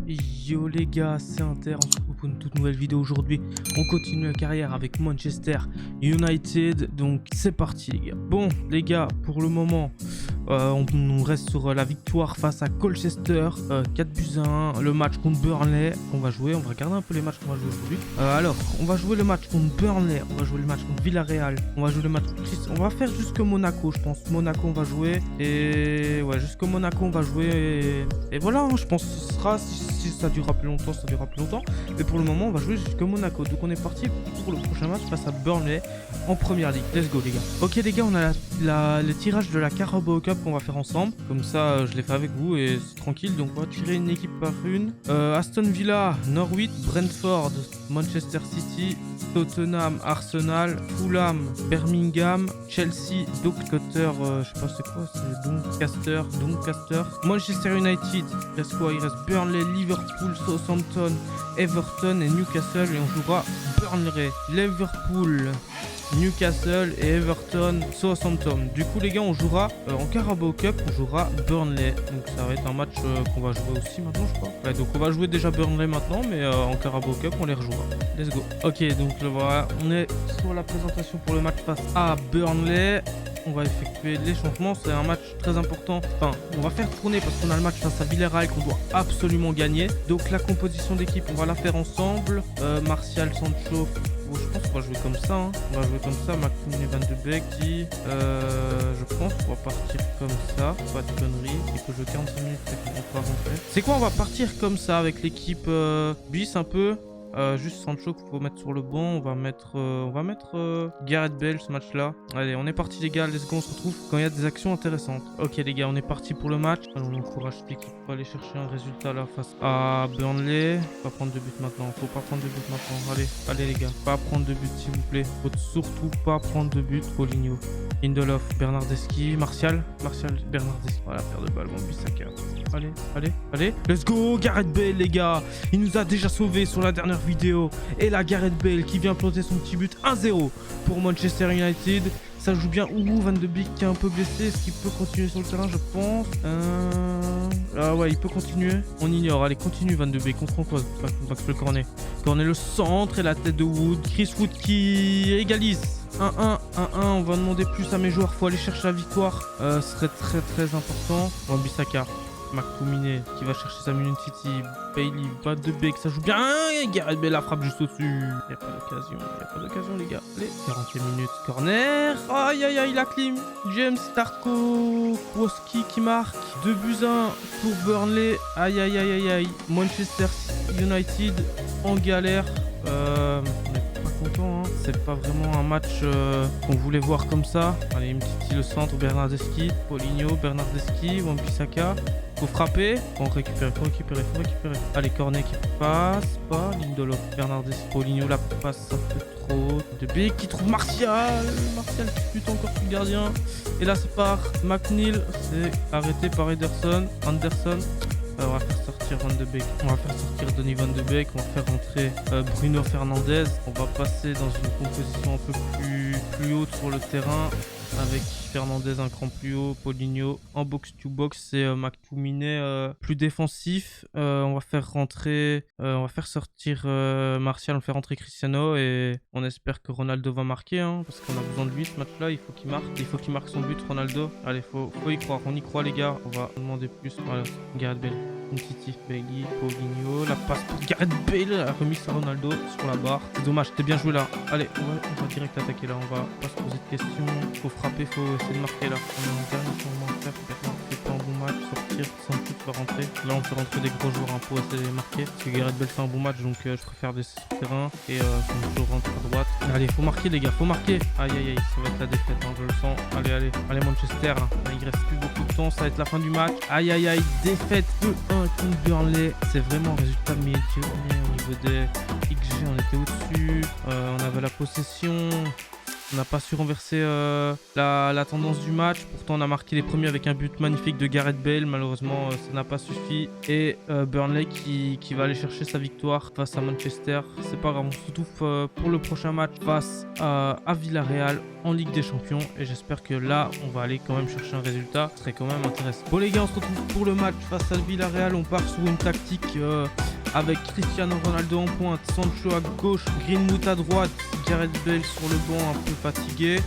Yo les gars, c'est Inter, on se retrouve pour une toute nouvelle vidéo aujourd'hui. On continue la carrière avec Manchester United, donc c'est parti les gars. Bon les gars, pour le moment, on reste sur la victoire face à Colchester, 4-1, le match contre Burnley. On va jouer, on va regarder un peu les matchs qu'on va jouer aujourd'hui. Alors, on va jouer le match contre Burnley, on va jouer le match contre Villarreal, on va jouer le match contre Chris. On va faire jusque Monaco, je pense. Monaco on va jouer, et ouais, jusque Monaco on va jouer, et voilà, hein, je pense que ce sera, si ça durera plus longtemps, ça durera plus longtemps. Mais pour le moment, on va jouer jusqu'à Monaco. Donc on est parti pour le prochain match face à Burnley en première ligue. Let's go les gars. Ok les gars, on a le tirage de la Carabao Cup qu'on va faire ensemble. Comme ça, je l'ai fait avec vous et c'est tranquille. Donc on va tirer une équipe par une. Aston Villa, Norwich, Brentford, Manchester City, Tottenham, Arsenal, Fulham, Birmingham, Chelsea, Doncaster, je sais pas c'est quoi, c'est Doncaster, Manchester United, il reste quoi? Il reste Burnley, Liverpool, Southampton, Everton et Newcastle, et on jouera Burnley, Liverpool, Newcastle et Everton, Southampton. Du coup les gars, on jouera en Carabao Cup, on jouera Burnley. Donc ça va être un match qu'on va jouer aussi maintenant je crois. Ouais, donc on va jouer déjà Burnley maintenant, mais en Carabao Cup on les rejouera. Let's go. Ok, donc voilà, on est sur la présentation pour le match face à Burnley. On va effectuer les changements, c'est un match très important. Enfin, on va faire tourner parce qu'on a le match face à Villarreal qu'on doit absolument gagner. Donc la composition d'équipe, on va la faire ensemble. Martial, Sancho, je pense qu'on va jouer comme ça. Hein. On va jouer comme ça. McTominay, Van de Beek, je pense qu'on va partir comme ça. Pas de conneries. Et que je 45 minutes, on va rentrer. C'est quoi? On va partir comme ça avec l'équipe bis un peu. Juste Sancho qu'il faut mettre sur le banc. On va mettre Gareth Bale ce match là. Allez, on est parti les gars, let's go, on se retrouve quand il y a des actions intéressantes. Ok les gars, on est parti pour le match. Alors, on encourage l'équipe pour aller chercher un résultat là face à Burnley. Pas prendre de but maintenant, faut pas prendre de but maintenant. Allez les gars, pas prendre de but s'il vous plaît. Faut surtout pas prendre de but. Paulinho, Lindelof, Bernardeschi, Martial, Bernardeschi. Voilà, paire de balle, bon Bissaka. Allez, let's go. Gareth Bale les gars, il nous a déjà sauvés sur la dernière vidéo. Et là Gareth Bale qui vient planter son petit but 1-0 pour Manchester United. Ça joue bien. Van de Beek qui est un peu blessé. Est-ce qu'il peut continuer sur le terrain? Je pense. Ah ouais, il peut continuer. On ignore. Allez, continue Van de Beek. On prend quoi? Le cornet. Cornet le centre et la tête de Wood. Chris Wood qui égalise. 1-1. On va demander plus à mes joueurs. Faut aller chercher la victoire. Ce serait très important. Bon, Bissaka. McTominay qui va chercher sa Union City. Bailey, Van de Beek, ça joue bien. Gareth Bale la frappe juste au-dessus. Il n'y a pas d'occasion les gars. Allez, 40 minutes, corner. Aïe, la clim. James Tarkowski qui marque. 2-1 pour Burnley. Aïe. Manchester United en galère. On n'est pas content, hein. C'est pas vraiment un match qu'on voulait voir comme ça. Allez, Mtiti le centre, Bernardeschi, Paulinho, Wan-Bissaka. Faut frapper, faut récupérer. Allez, cornet qui passe pas. Lindelof, Bernardeschi, Paulinho, la passe un peu trop. De B qui trouve Martial qui bute encore plus le gardien. Et là, ça part. McNeil, c'est arrêté par Anderson. On va faire sortir Van de Beek. On va faire sortir Donny Van de Beek. On va faire rentrer Bruno Fernandes. On va passer dans une composition un peu plus haute sur le terrain. Avec Fernandez un cran plus haut, Paulinho en box-to-box, c'est McTominay plus défensif. On va faire sortir Martial, on va faire rentrer Cristiano et on espère que Ronaldo va marquer, hein, parce qu'on a besoin de lui ce match-là. Il faut qu'il marque son but, Ronaldo. Allez, faut y croire, on y croit les gars. On va demander plus. Voilà, Gareth Bale, Titi, Bailey, Paulinho, la passe pour Gareth Bale, la remise à Ronaldo sur la barre. C'est dommage, c'était bien joué là. Allez, on va direct attaquer là, on va pas se poser de questions. Faut frapper, faut essayer de marquer là. On a un dernier tournoi à faire. Bernard fait pas un bon match, sortir sans tout faire rentrer. Là on fait rentrer des gros joueurs pour essayer de marquer. Parce que Gareth Bale fait un bon match, donc je préfère des sur le terrain. Et son rentre à droite. Allez, faut marquer les gars, faut marquer. Aïe, ça va être la défaite, hein, je le sens. Allez Manchester, il reste plus beaucoup de temps, ça va être la fin du match. Aïe, défaite 2-1 contre Burnley. C'est vraiment un résultat médiocre au niveau des XG, on était au-dessus. On avait la possession. On n'a pas su renverser la tendance du match. Pourtant, on a marqué les premiers avec un but magnifique de Gareth Bale. Malheureusement, ça n'a pas suffi. Et Burnley qui va aller chercher sa victoire face à Manchester. C'est pas grave, on se retrouve pour le prochain match face à Villarreal en Ligue des Champions. Et j'espère que là, on va aller quand même chercher un résultat. Ce serait quand même intéressant. Bon les gars, on se retrouve pour le match face à Villarreal. On part sur une tactique avec Cristiano Ronaldo en pointe, Sancho à gauche, Greenwood à droite, Gareth Bale sur le banc un peu fatigué,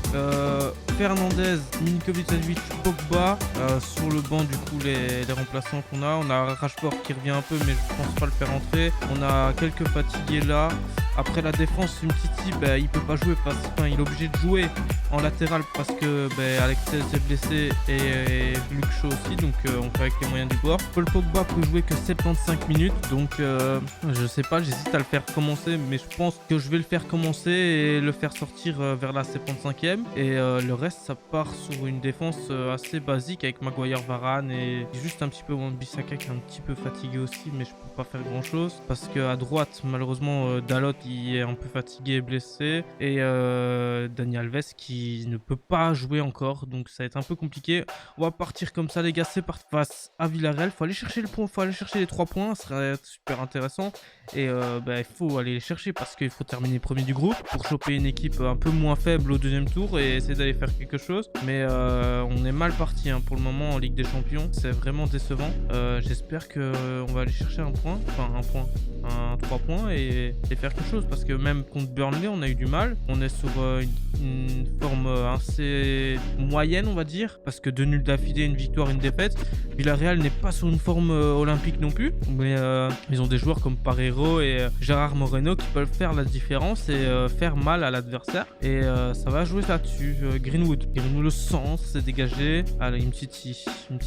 Fernandez, Milinkovic-Savic, Pogba sur le banc du coup les remplaçants qu'on a. On a Rashford qui revient un peu mais je pense pas le faire entrer. On a quelques fatigués là. Après la défense, Umtiti, il peut pas jouer parce qu'il est obligé de jouer en latéral parce que Alexis est blessé et Luke Shaw aussi, donc on fait avec les moyens du bord. Paul Pogba peut jouer que 75 minutes, donc je sais pas, j'hésite à le faire commencer, mais je pense que je vais le faire commencer et le faire sortir vers la 75e. Et le reste, ça part sur une défense assez basique avec Maguire, Varane et juste un petit peu Wan-Bissaka qui est un petit peu fatigué aussi, mais je peux pas faire grand chose parce que à droite, malheureusement, Dalot qui est un peu fatigué et blessé, et Dani Alves qui ne peut pas jouer encore, donc ça va être un peu compliqué. On va partir comme ça les gars, c'est parti face à Villarreal. Faut aller chercher le point, faut aller chercher les 3 points, ça serait super intéressant. Et il faut aller les chercher parce qu'il faut terminer premier du groupe pour choper une équipe un peu moins faible au deuxième tour et essayer d'aller faire quelque chose. Mais on est mal parti pour le moment en Ligue des Champions, c'est vraiment décevant. J'espère qu'on va aller chercher un 3 points et faire quelque chose parce que même contre Burnley on a eu du mal. On est sur une forme assez moyenne on va dire, parce que 2 nuls d'affilée, une victoire, une défaite. Villarreal n'est pas sur une forme olympique non plus, mais ils ont des joueurs comme Parreiro et Gérard Moreno qui peuvent faire la différence et faire mal à l'adversaire, et ça va jouer là-dessus. Greenwood le sens, c'est dégagé. Allez, une petite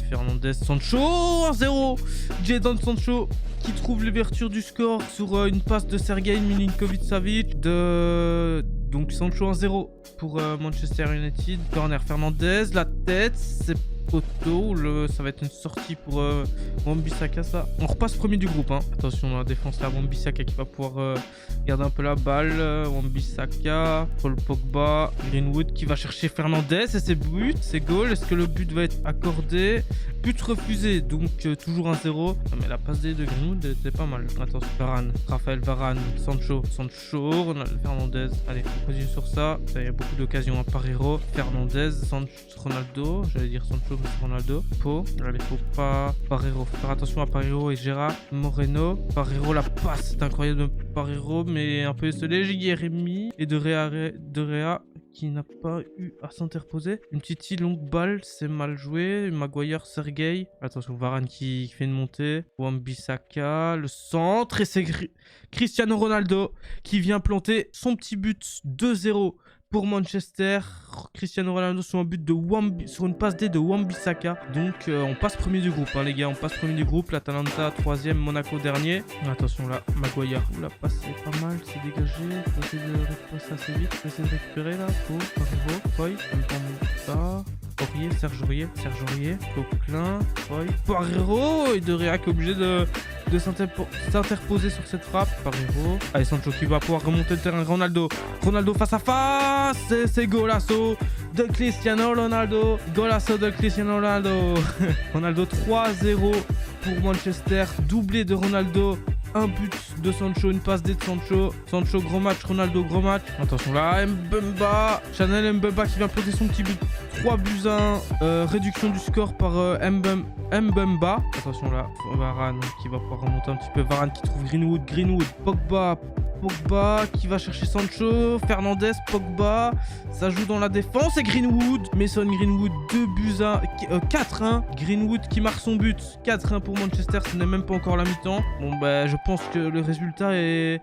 Fernandez, Sancho 1-0, Jadon Sancho qui trouve l'ouverture du score sur une passe de Sergei Milinkovic-Savic donc Sancho 1-0 pour Manchester United. Corner Fernandez, la tête, c'est poteau, ça va être une sortie pour Wan-Bissaka. Ça, on repasse premier du groupe Attention la défense là, Wan-Bissaka qui va pouvoir garder un peu la balle. Wan-Bissaka, Paul Pogba, Greenwood qui va chercher Fernandez et c'est but, c'est goal. Est-ce que le but va être accordé? But refusé, donc toujours 1-0. Non, mais la passe D de Greenwood était pas mal. Attention, Raphaël Varane, Sancho, Fernandez. Allez, on continue sur ça. Il y a beaucoup d'occasions à Parreiro, Fernandez, Ronaldo. J'allais dire Sancho, mais c'est Ronaldo. Allez, faut pas. Parreiro, faut faire attention à Parreiro et Gérard Moreno. Parreiro, la passe, c'est incroyable de Parreiro, mais un peu esselé. Jérémy et de Rea qui n'a pas eu à s'interposer. Une petite longue balle, c'est mal joué. Maguire, Sergei. Attention, Varane qui fait une montée. Wan-Bissaka, le centre. Et c'est Cristiano Ronaldo qui vient planter son petit but 2-0 pour Manchester. Cristiano Ronaldo sur un but sur une passe D de Wan-Bissaka. Donc on passe premier du groupe les gars, on passe premier du groupe. L'Atalanta 3ème, Monaco dernier. Attention là, Maguire, la passe est pas mal, c'est dégagé. Faut essayer de repasser assez vite, faut essayer de récupérer là. Foy, ça. Serge Aurier, Coquelin, Foy, Parreiro et de Rea qui est obligé de s'interposer sur cette frappe. Parreiro. Allez, Sancho qui va pouvoir remonter le terrain. Ronaldo face à face. C'est golasso de Cristiano Ronaldo. Ronaldo 3-0 pour Manchester. Doublé de Ronaldo. Un but de Sancho, une passe D de Sancho. Sancho, gros match, Ronaldo, gros match. Attention là, Chanel Mbemba qui vient planter son petit but. 3-1. Réduction du score par Mbemba. Attention là, Varane qui va pouvoir remonter un petit peu. Varane qui trouve Greenwood. Pogba qui va chercher Sancho. Fernandez, Pogba. Ça joue dans la défense et Greenwood. Mason Greenwood, 4-1. Greenwood qui marque son but. 4-1 pour Manchester, ce n'est même pas encore la mi-temps. Bon je pense que le résultat est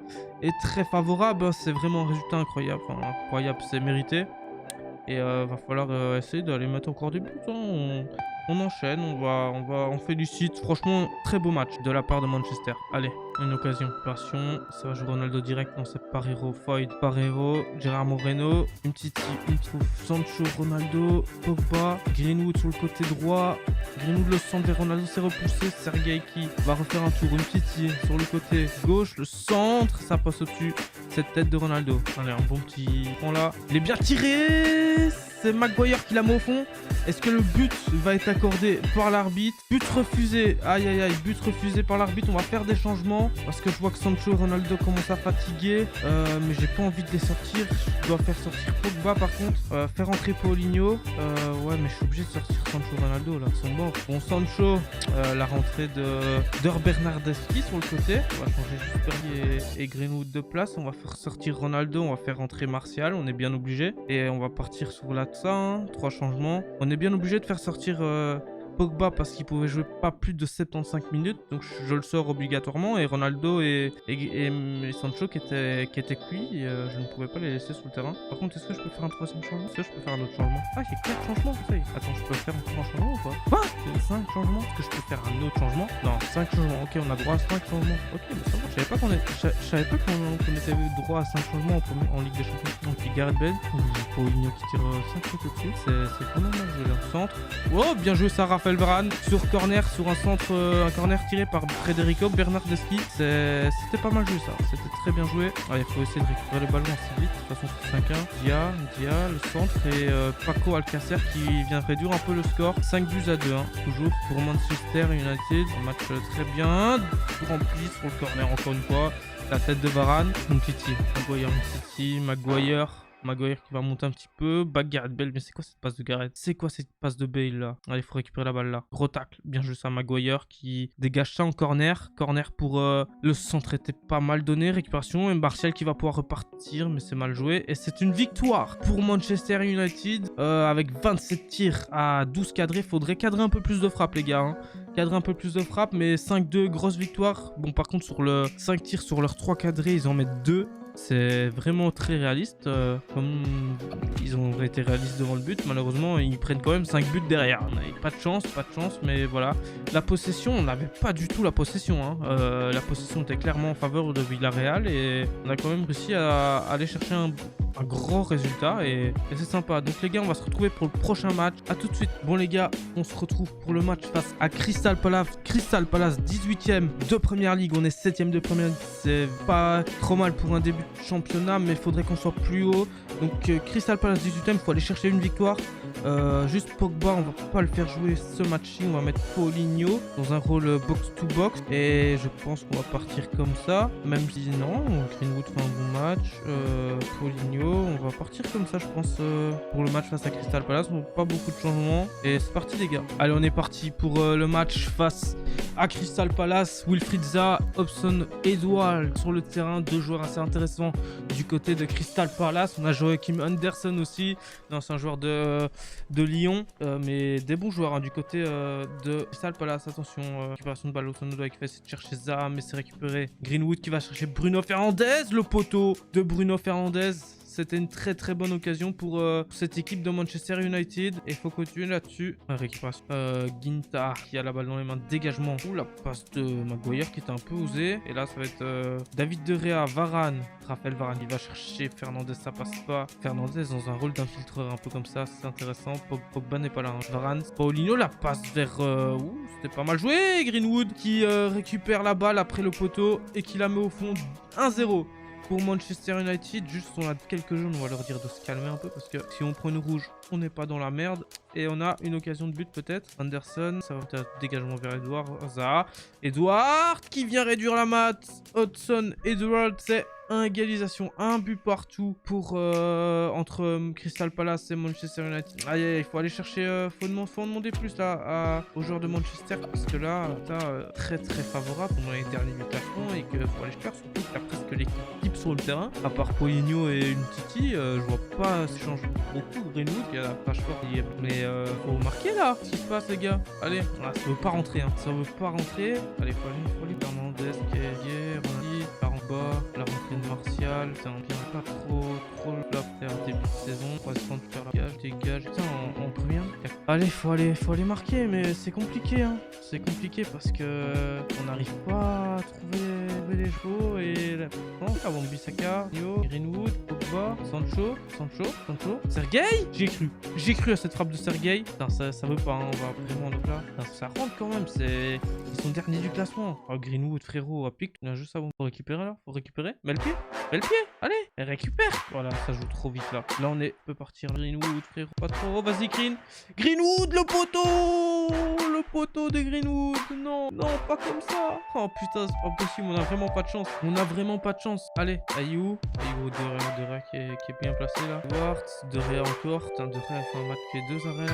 très favorable. C'est vraiment un résultat incroyable. Incroyable, c'est mérité. Et va falloir essayer d'aller mettre encore des buts. On enchaîne, on félicite. Franchement, très beau match de la part de Manchester. Allez, une occasion. Passion, ça va jouer Ronaldo direct. Non, c'est Parero, Foyt, Parero, Gérard Moreno. Une petite Sancho, Ronaldo, Pogba, Greenwood sur le côté droit. Greenwood le centre vers Ronaldo, s'est repoussé. Sergei qui va refaire un tour. Une petite sur le côté gauche, le centre, ça passe au-dessus. Cette tête de Ronaldo. Allez, un bon petit point là. Il est bien tiré. C'est Maguire qui la met au fond. Est-ce que le but va être accordé par l'arbitre? But refusé. Aïe aïe aïe, but refusé par l'arbitre. On va faire des changements parce que je vois que Sancho et Ronaldo commencent à fatiguer. Mais j'ai pas envie de les sortir. Je dois faire sortir Pogba par contre. Faire entrer Paulinho. Ouais, mais je suis obligé de sortir Sancho et Ronaldo là. Ils sont morts. Bon, Sancho, la rentrée de Bernardeschi sur le côté. On va changer juste Perry et Greenwood de place. On va faire sortir Ronaldo. On va faire rentrer Martial. On est bien obligé. Et on va partir sur la 3 changements. On est bien obligé de faire sortir Pogba parce qu'il pouvait jouer pas plus de 75 minutes, donc je le sors obligatoirement, et Ronaldo et Sancho qui étaient cuits, je ne pouvais pas les laisser sur le terrain. Par contre, est-ce que je peux faire un troisième changement? Est-ce que je peux faire un autre changement? Ah, il y a 4 changements, ça y est. Attends, je peux faire encore un changement ou pas? Quoi? 5 changements? Est-ce que je peux faire un autre changement? Non, 5 changements. Ok, on a droit à 5 changements. Ok, mais ça va. Je savais pas qu'on était droit à 5 changements en Ligue des Champions. Donc, Gareth Bale, Paulinho qui tire 5 coups au-dessus. C'est quand même mal joué là. Centre. Oh, bien joué ça, Raphaël Varane. Sur corner, sur un centre, un corner tiré par Federico Bernardeschi. C'était pas mal joué ça. C'était très bien joué. Allez, il faut essayer de récupérer le ballon assez vite. De toute façon, c'est 5-1. Dia, le centre. Et Paco Alcacer qui vient réduire un peu le score. 5 buts à 2. Hein. Toujours pour Manchester United. Un match très bien. Tout rempli sur le corner encore une fois. La tête de Varane. Umtiti. Maguire qui va monter un petit peu. Gareth Bale. Mais c'est quoi cette passe de Gareth? C'est quoi cette passe de Bale là? Allez, il faut récupérer la balle là. Gros tacle. Bien joué ça. Maguire qui dégage ça en corner. Corner pour le centre était pas mal donné. Récupération. Et Martial qui va pouvoir repartir. Mais c'est mal joué. Et c'est une victoire pour Manchester United. Avec 27 tirs à 12 cadrés. Faudrait cadrer un peu plus de frappes, les gars. Hein. Cadrer un peu plus de frappes. Mais 5-2, grosse victoire. Bon, par contre, sur le 5 tirs sur leurs 3 cadrés, ils en mettent 2. C'est vraiment très réaliste. Comme ils ont été réalistes devant le but, malheureusement, ils prennent quand même 5 buts derrière. On n'avait pas de chance, mais voilà. La possession, on n'avait pas du tout la possession. Hein. La possession était clairement en faveur de Villarreal et on a quand même réussi à aller chercher un grand résultat et c'est sympa. Donc les gars, on va se retrouver pour le prochain match. A tout de suite. Bon les gars, on se retrouve pour le match face à Crystal Palace. Crystal Palace 18e de Première Ligue. On est 7e de Première Ligue. C'est pas trop mal pour un début de championnat, mais il faudrait qu'on soit plus haut. Donc Crystal Palace 18e, il faut aller chercher une victoire. Juste Pogba, on va pas le faire jouer ce match-ci. On va mettre Paulinho dans un rôle box-to-box. Et je pense qu'on va partir comme ça. Même si non, Greenwood fait un bon match. Paulinho, on va partir comme ça, je pense, pour le match face à Crystal Palace. Donc, pas beaucoup de changements. Et c'est parti, les gars. Allez, on est parti pour le match face à Crystal Palace. Wilfried Zaha, Hobson, Edouard sur le terrain. 2 joueurs assez intéressants du côté de Crystal Palace. On a Joachim Anderson aussi. Non, c'est un joueur de Lyon. Mais des bons joueurs hein, du côté de Crystal Palace. Attention, récupération de balle. Hobson qui va essayer de chercher Zaha, mais c'est récupéré. Greenwood qui va chercher Bruno Fernandes. Le poteau de Bruno Fernandes. C'était une très très bonne occasion pour cette équipe de Manchester United. Et il faut continuer là-dessus. Récupération. Ginta qui a la balle dans les mains. Dégagement. Ouh, la passe de Maguire qui était un peu osée. Et là, ça va être David De Gea, Varane. Raphaël Varane, il va chercher Fernandes, ça passe pas. Fernandes dans un rôle d'infiltreur un peu comme ça, c'est intéressant. Pogba n'est pas là. Hein. Varane, Paulinho, la passe vers... Ouh, c'était pas mal joué. Greenwood qui récupère la balle après le poteau et qui la met au fond. 1-0. Pour Manchester United, juste on a quelques jaunes, on va leur dire de se calmer un peu parce que si on prend une rouge, on n'est pas dans la merde. Et on a une occasion de but peut-être. Anderson, ça va être un dégagement vers Edouard. Zaha. Edouard qui vient réduire la mat. Hudson, Edouard, c'est égalisation. Un but partout pour entre Crystal Palace et Manchester United. Aïe, aïe, il faut aller chercher, faut demander plus là aux joueurs de Manchester parce que là, très très favorable pendant les derniers déplacements et que faut aller chercher surtout qu'il y a presque l'équipe sur le terrain. À part Paulinho et une Titi, je vois pas si change beaucoup. Greenwood qui a la page forte, mais faut marquer là. Qu'est-ce qui se passe les gars? Allez, ça veut pas rentrer, hein. Ça veut pas rentrer. Allez, faut aller. Fernandes, Gueye, Ronaldo, la rentrée de Martial. putain, bien pas trop la faire début de saison. On va se tenter de faire dégage. Putain, en première. Allez, faut aller marquer, mais c'est compliqué, hein. C'est compliqué parce que on n'arrive pas à trouver les chevaux et la France, Wan-Bissaka, Nio, Greenwood, Pogba, Sancho, Sergueï. J'ai cru à cette frappe de Sergueï. Putain, ça veut pas, hein. On va vraiment donc là. Putain, ça rentre quand même, ils sont derniers du classement. Oh, Greenwood, frérot, applique. Il y a juste ça, faut récupérer là, faut récupérer. Mets le pied, allez, elle récupère. Voilà, ça joue trop vite là. Là, peut partir Greenwood, frérot, pas trop. Vas-y, Greenwood, le poteau de Greenwood. Non, pas comme ça. Oh putain, c'est pas possible, on a vraiment pas de chance. Allez, Ayou, De Rea qui est bien placé là. Warts, De Rea encore. Putain, De Rea fait un match qui est 2 arrêts là.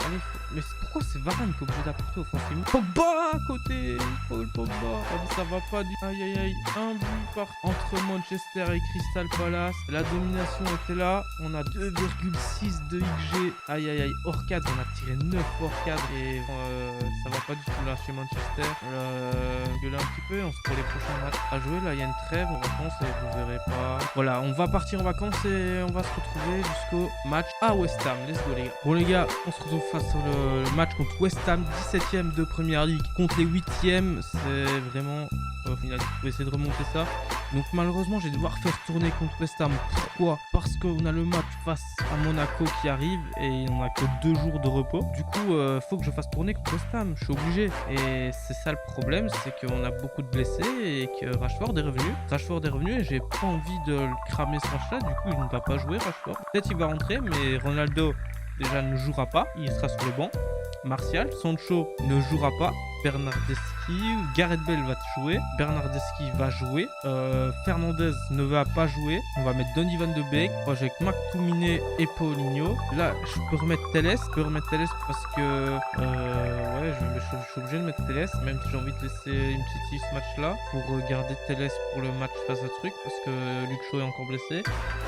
Allez, mais pourquoi c'est Varane qui est obligé d'apporter offensivement? Pogba à côté, Paul Pogba. Ça va pas du. Aïe, un but entre Manchester et Crystal Palace. La domination était là. On a 2,6 de XG. Aïe, hors cadre, on a tiré 9 hors cadre et ça va pas du tout là chez Manchester. Gueuler un petit peu, pour les prochains matchs à jouer. Là, il y a une trêve en vacances et vous verrez pas. Voilà, on va partir en vacances et on va se retrouver jusqu'au match à West Ham. Let's go, les gars. Bon, les gars, on se retrouve face au match contre West Ham, 17ème de Première League contre les 8ème. C'est vraiment. Au final, il faut essayer de remonter ça. Donc malheureusement, je vais devoir faire tourner contre West Ham. Pourquoi? Parce qu'on a le match face à Monaco qui arrive et on a que 2 jours de repos. Du coup, faut que je fasse tourner contre West Ham. Je suis obligé. Et c'est ça le problème, c'est qu'on a beaucoup de blessés et que Rashford est revenu et j'ai pas envie de le cramer ce match-là. Du coup, il ne va pas jouer, Rashford. Peut-être il va rentrer, mais Ronaldo déjà ne jouera pas. Il sera sur le banc. Martial, Sancho ne jouera pas. Bernardeschi, Gareth Bale va jouer, Bernardeschi va jouer, Fernandez ne va pas jouer, on va mettre Donny van de Beek, moi j'ai avec McTominay et Paulinho. Là je peux remettre Telles parce que ouais je suis obligé de mettre Telles, même si j'ai envie de laisser une petite issue ce match là pour garder Telles pour le match face à truc parce que Luke Shaw est encore blessé.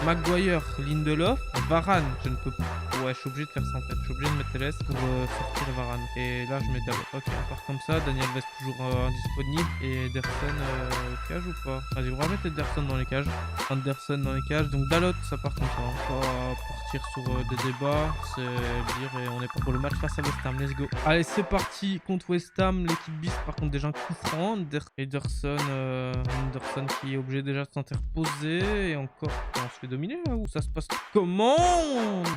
Maguire, Lindelof, Varane, je ne peux pas, ouais je suis obligé de faire ça en fait, je suis obligé de mettre Telles pour sortir Varane et là je mets Dalot. Ok, on part comme ça, Daniel Vest toujours indisponible et Ederson au cage ou pas? Vas-y, on va mettre Ederson dans les cages. Anderson dans les cages, donc Dalot ça part comme ça. On va partir sur des débats, c'est dire et on est pas pour le match face à West Ham, let's go. Allez, c'est parti contre West Ham, l'équipe bis par contre déjà un coup franc. Ederson qui est obligé déjà de s'interposer et encore on se fait dominer là ou ça se passe comment?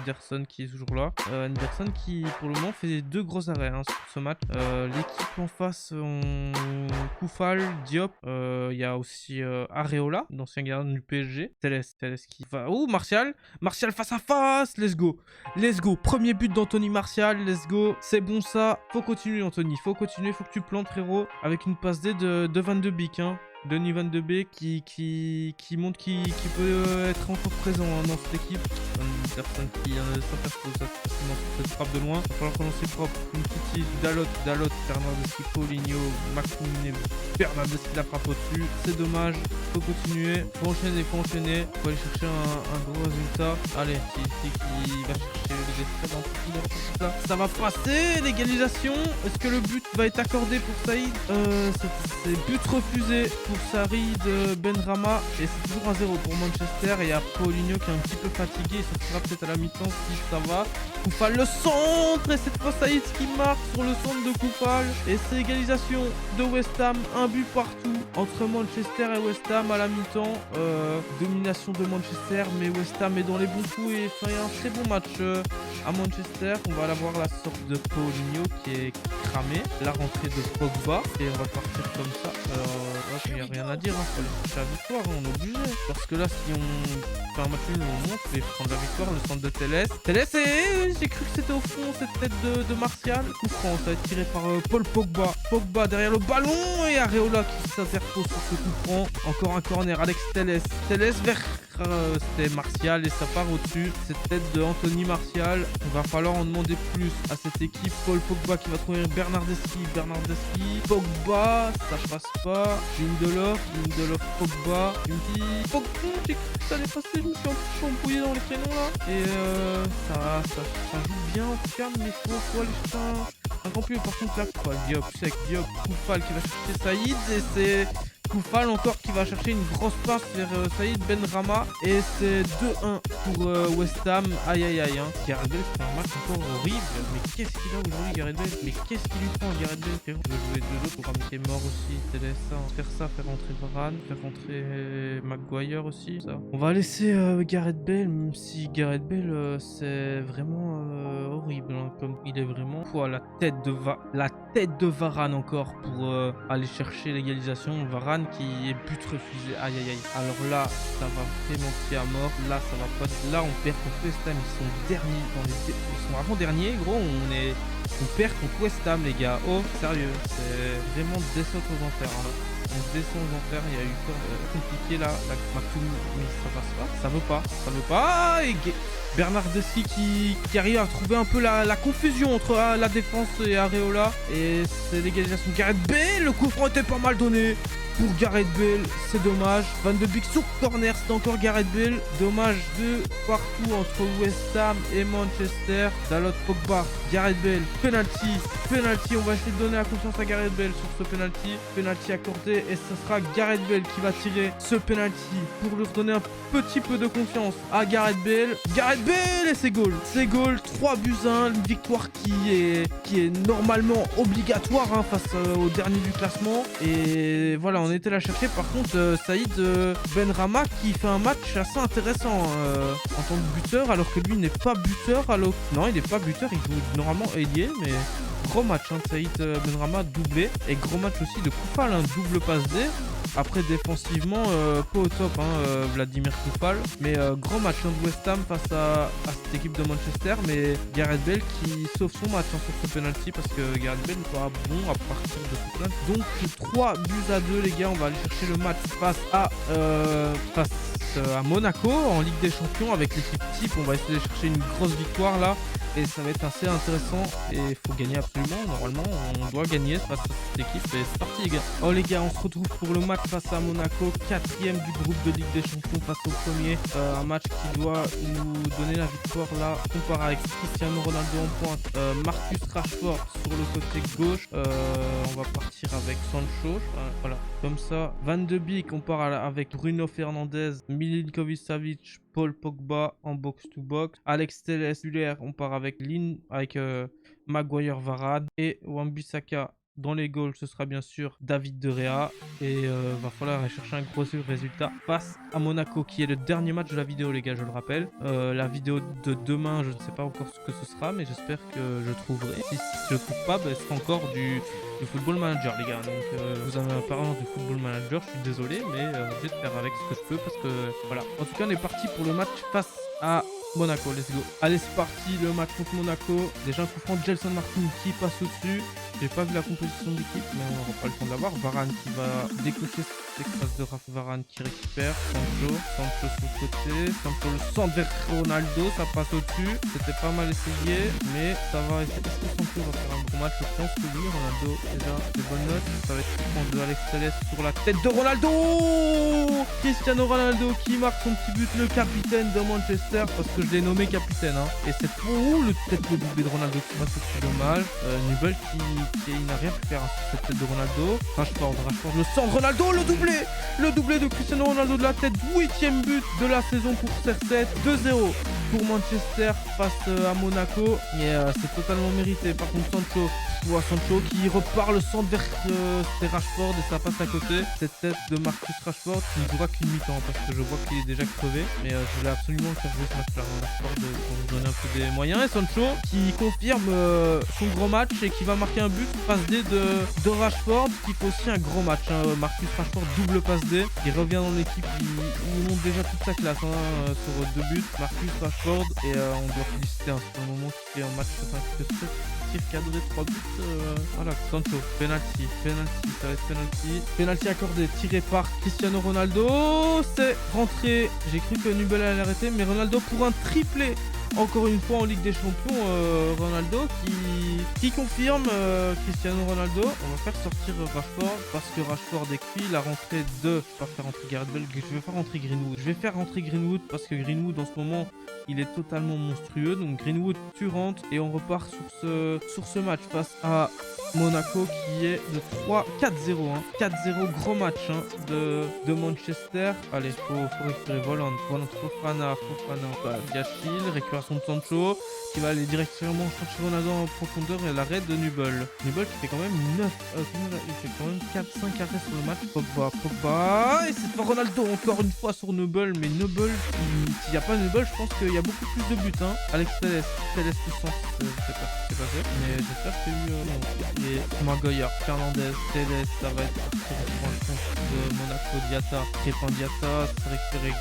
Ederson qui est toujours là. Ederson qui pour le moment fait 2 gros arrêts sur ce match. L'équipe en face, Koufal, Diop, il y a aussi Areola, l'ancien gardien du PSG. Telles qui va. Oh, Martial face à face, let's go. Premier but d'Anthony Martial, let's go. C'est bon ça, faut continuer Anthony, faut que tu plantes frérot, avec une passe D de Van de Beek, hein. Donny van de Beek qui montre qu'il peut être encore présent dans cette équipe. Une personne qui s'interpose facilement sur cette frappe de loin. Il va falloir relancer propre. Une petite Dalot, Bernardeschi, Paulinho, McTominay, Bernardeschi la frappe au-dessus. C'est dommage, faut continuer, faut enchaîner. Faut aller chercher un gros résultat. Allez, qui va chercher les extraits dans ça va passer, l'égalisation. Est-ce que le but va être accordé pour Saïd? C'est but refusé pour Saïd Benrahma et c'est toujours 1-0 pour Manchester. Et il y a Paulinho qui est un petit peu fatigué, il sortira peut-être à la mi-temps si ça va. Koufal le centre et cette fois Saïd qui marque sur le centre de Koufal et c'est égalisation de West Ham, un but partout entre Manchester et West Ham à la mi-temps. Domination de Manchester mais West Ham est dans les bons coups et il y a un très bon match à Manchester. On va aller voir la sorte de Paulinho qui est cramé, la rentrée de Pogba et on va partir comme ça. Il n'y a rien à dire, faut aller chercher la victoire, on est obligé. Parce que là, si on fait un match nul, on monte, il faut prendre la victoire, le centre de Telles et j'ai cru que c'était au fond cette tête de Martial. Coup franc, ça va être tiré par Paul Pogba. Pogba derrière le ballon et Areola qui s'interpose sur ce coup franc. Encore un corner, Alex Telles vers c'était Martial et ça part au-dessus. Cette tête de Anthony Martial, il va falloir en demander plus à cette équipe. Paul Pogba qui va trouver Bernardeschi, Pogba, ça passe pas. Lindelof, Pogba, Pogba, j'ai cru que ça allait passer, je me suis embrouillé dans les prénoms là. Et ça joue bien en tout cas, mais faut aller chercher un grand plus. Par contre là, Diop, Koufal qui va chercher Saïd et c'est Koufal encore qui va chercher une grosse passe vers Saïd Benrahma. Et c'est 2-1 pour West Ham. Aïe aïe aïe. Hein. Gareth Bale fait un match encore horrible. Mais qu'est-ce qu'il a aujourd'hui, Gareth Bale? Mais qu'est-ce qu'il lui prend, Gareth Bale? Il veut jouer 2-2 pour un qui est mort aussi. Faire ça, faire rentrer Varane, faire rentrer Maguire aussi. Ça. On va laisser Gareth Bale, même si Gareth Bale c'est vraiment horrible. Hein, comme il est vraiment la tête de Varane encore pour aller chercher l'égalisation. Varane qui est but refusé. Aïe aïe aïe. Alors là, ça va vraiment pied à mort. Là, ça va pas. Là, on perd contre West Ham. Ils sont derniers. Ils sont avant-derniers, gros. On perd contre West Ham, les gars. Oh, sérieux. C'est vraiment descente aux enfers. Hein. On descend aux enfers. Il y a eu peur compliqué là. Mais ça passe pas. Ça veut pas. Ça veut pas. Et Bernardeschi qui arrive à trouver un peu la confusion entre la défense et Areola. Et c'est l'égalisation de Gareth Bale. Le coup franc était pas mal donné pour Gareth Bale, c'est dommage. Van de Beek sur corner, c'est encore Gareth Bale. Dommage de partout entre West Ham et Manchester. Dalot Pogba, Gareth Bale, penalty, on va essayer de donner la confiance à Gareth Bale sur ce penalty accordé et ce sera Gareth Bale qui va tirer ce penalty pour lui redonner un petit peu de confiance à Gareth Bale. Gareth Bale et c'est goal, 3-1, une victoire qui est normalement obligatoire hein, face au dernier du classement et voilà. On était là chercher par contre Saïd Benrahma qui fait un match assez intéressant en tant que buteur alors que lui n'est pas buteur. Non, il n'est pas buteur, il joue normalement ailier mais gros match hein, Saïd Benrahma doublé et gros match aussi de Koufal, hein, double passe D. Après défensivement pas au top hein, Vladimir Koufal mais grand match hein, de West Ham face à cette équipe de Manchester mais Gareth Bale qui sauve son match hein, sur ce penalty parce que Gareth Bale n'est pas bon à partir de ce penalty. Donc 3-2 les gars, on va aller chercher le match face à Monaco en Ligue des Champions avec l'équipe type. On va essayer de chercher une grosse victoire là et ça va être assez intéressant et il faut gagner absolument. Normalement on doit gagner face à cette équipe et c'est parti les gars. Oh les gars, on se retrouve pour le match face à Monaco, 4e du groupe de Ligue des Champions face au premier. Un match qui doit nous donner la victoire là. On part avec Cristiano Ronaldo en pointe, Marcus Rashford sur le côté gauche. On va partir avec Sancho, voilà, comme ça. Van de Beek, on part avec Bruno Fernandes, Milinkovic-Savic, Paul Pogba en box-to-box. Alex Telles-Muller, on part avec Maguire, Varane et Wan-Bissaka. Dans les goals, ce sera bien sûr David De Gea. Et va falloir aller chercher un gros résultat face à Monaco, qui est le dernier match de la vidéo, les gars, je le rappelle. La vidéo de demain, je ne sais pas encore ce que ce sera, mais j'espère que je trouverai. Si je ne trouve pas, bah, c'est encore du Football Manager, les gars. Donc, vous avez apparemment du Football Manager, je suis désolé, mais je vais faire avec ce que je peux parce que voilà. En tout cas, on est parti pour le match face à Monaco, let's go. Allez, c'est parti, le match contre Monaco. Déjà un coup franc de Gelson Martin qui passe au-dessus. J'ai pas vu la composition de l'équipe, mais on n'aura pas le temps de l'avoir. Varane qui va décocher cette passe de Raph Varane qui récupère. Sancho sur le côté. Sancho le centre vers Ronaldo, ça passe au-dessus. C'était pas mal essayé, mais ça va. Est-ce que Sancho va faire un bon match? Je pense que oui. Ronaldo, déjà, des bonnes notes. Ça va être le coup de Alex Telles sur la tête de Ronaldo. Cristiano Ronaldo qui marque son petit but, le capitaine de Manchester, parce que je l'ai nommé capitaine. Hein. Et c'est pour peut-être le doublé de Ronaldo qui passe, c'est dommage. Nubel qui n'a rien pu faire hein, sur cette tête de Ronaldo. Rashford, le centre, Ronaldo, le doublé de Cristiano Ronaldo de la tête, 8e but de la saison pour CR7, 2-0 pour Manchester face à Monaco. Et c'est totalement mérité. Par contre Sancho qui repart le centre vers Rashford et ça passe à côté. Cette tête de Marcus Rashford qui ne jouera qu'une mi-temps parce que je vois qu'il est déjà crevé. Mais je voulais absolument le faire jouer ce match-là. Rashford pour nous donner un peu des moyens. Et Sancho qui confirme son gros match et qui va marquer un but, passe D de Rashford, qui fait aussi un gros match. Hein. Marcus Rashford, double passe D. Il revient dans l'équipe, il monte déjà toute sa classe hein, sur 2 buts. Marcus Rashford, et on doit féliciter hein, c'est un moment qui fait un match de 5 tir cadré, 3 buts. Voilà, Sancho, penalty, ça va être penalty accordé, tiré par Cristiano Ronaldo. C'est rentré, j'ai cru que Nubel allait l'arrêter, mais Ronaldo pour un triplé encore une fois en Ligue des Champions, Ronaldo qui confirme Cristiano Ronaldo. On va faire sortir Rashford parce que Rashford est cuit. La rentrée de... Je vais pas faire rentrer Gareth Bale, je vais faire rentrer Greenwood. Je vais faire rentrer Greenwood parce que Greenwood en ce moment il est totalement monstrueux. Donc Greenwood tu rentres et on repart sur ce match face à Monaco qui est de 4-0. 4-0, gros match de Manchester. Allez, faut récupérer Voland, Fofana, Gachil, récupération de Sancho qui va aller directement chercher Ronaldo en profondeur et l'arrêt de Nubel. Nubel qui fait quand même 9, il fait quand même 4-5 arrêts sur le match. Pogba, et c'est pas Ronaldo encore une fois sur Nubel, mais Nubel, s'il n'y a pas Nubel, je pense qu'il y a beaucoup plus de buts. Alex Telles puissance, je sais pas ce qui s'est passé, mais j'espère qu'il y a eu et Maguire, Fernandez, Telles, ça va être pour le compte de Monaco, Diatta, Crépin Diatta, ça récupérer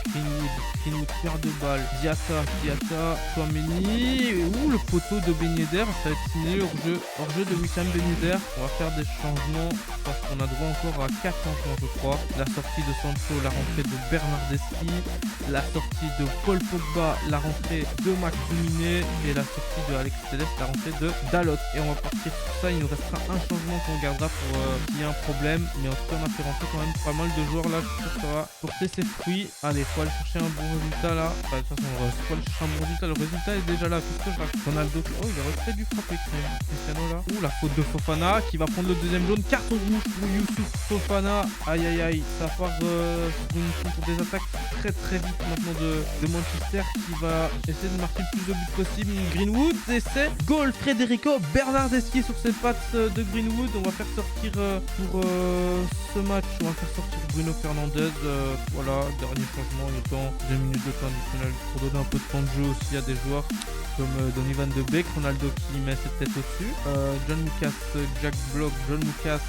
Greenwood, perd de balle, Diatta, Chouameni, le poteau de Ben Yedder, ça va être signé hors-jeu de Wissam Ben Yedder. On va faire des changements parce qu'on a droit encore à 4 changements je crois. La sortie de Sancho, la rentrée de Bernardeschi, la sortie de Paul Pogba, la rentrée de McTominay et la sortie de Alex Telles, la rentrée de Dalot. Et on va partir sur ça, il nous restera un changement qu'on gardera pour qu'il y ait un problème. Mais en tout cas on a fait rentrer quand même pas mal de joueurs là, je suis sûr que ça va porter ses fruits. Allez, faut aller chercher un bon résultat là. Enfin, de toute façon, faut aller chercher un bon résultat, le résultat est déjà là. Ronaldo, oh il aurait peut-être dû frapper Cristiano là. La faute de Fofana qui va prendre le deuxième jaune, carton rouge pour Youssouf Fofana. Aïe aïe aïe, ça part pour des attaques très vite maintenant de Manchester qui va essayer de marquer le plus de buts possible. Greenwood, et c'est goal. Federico Bernardeschi sur ses pattes de Greenwood. On va faire sortir pour ce match, on va faire sortir Bruno Fernandes. Voilà, dernier changement, le temps 2 minutes de temps additionnel pour donner un peu de temps de jeu aussi à des joueurs comme Donny van de Beek, Ronaldo qui met cette tête au-dessus, John Lucas, Jack Block, John Lucas,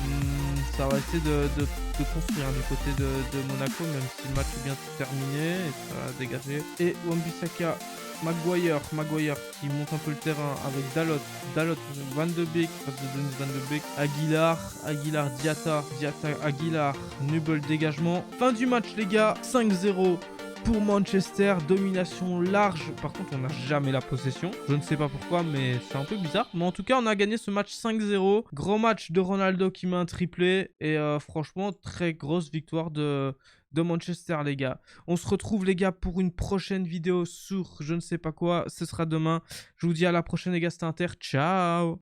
ça va essayer de construire du côté de Monaco, même si le match est bien terminé et ça va dégager. Et Wan-Bissaka, Maguire qui monte un peu le terrain avec Dalot, Van de Beek, face de Dennis Van de Beek, Aguilar, Diatta, Aguilar, Nubel, dégagement. Fin du match les gars, 5-0. Pour Manchester, domination large. Par contre, on n'a jamais la possession. Je ne sais pas pourquoi, mais c'est un peu bizarre. Mais en tout cas, on a gagné ce match 5-0. Gros match de Ronaldo qui met un triplé. Et franchement, très grosse victoire de Manchester, les gars. On se retrouve, les gars, pour une prochaine vidéo sur je ne sais pas quoi. Ce sera demain. Je vous dis à la prochaine, les gars. C'était Inter. Ciao!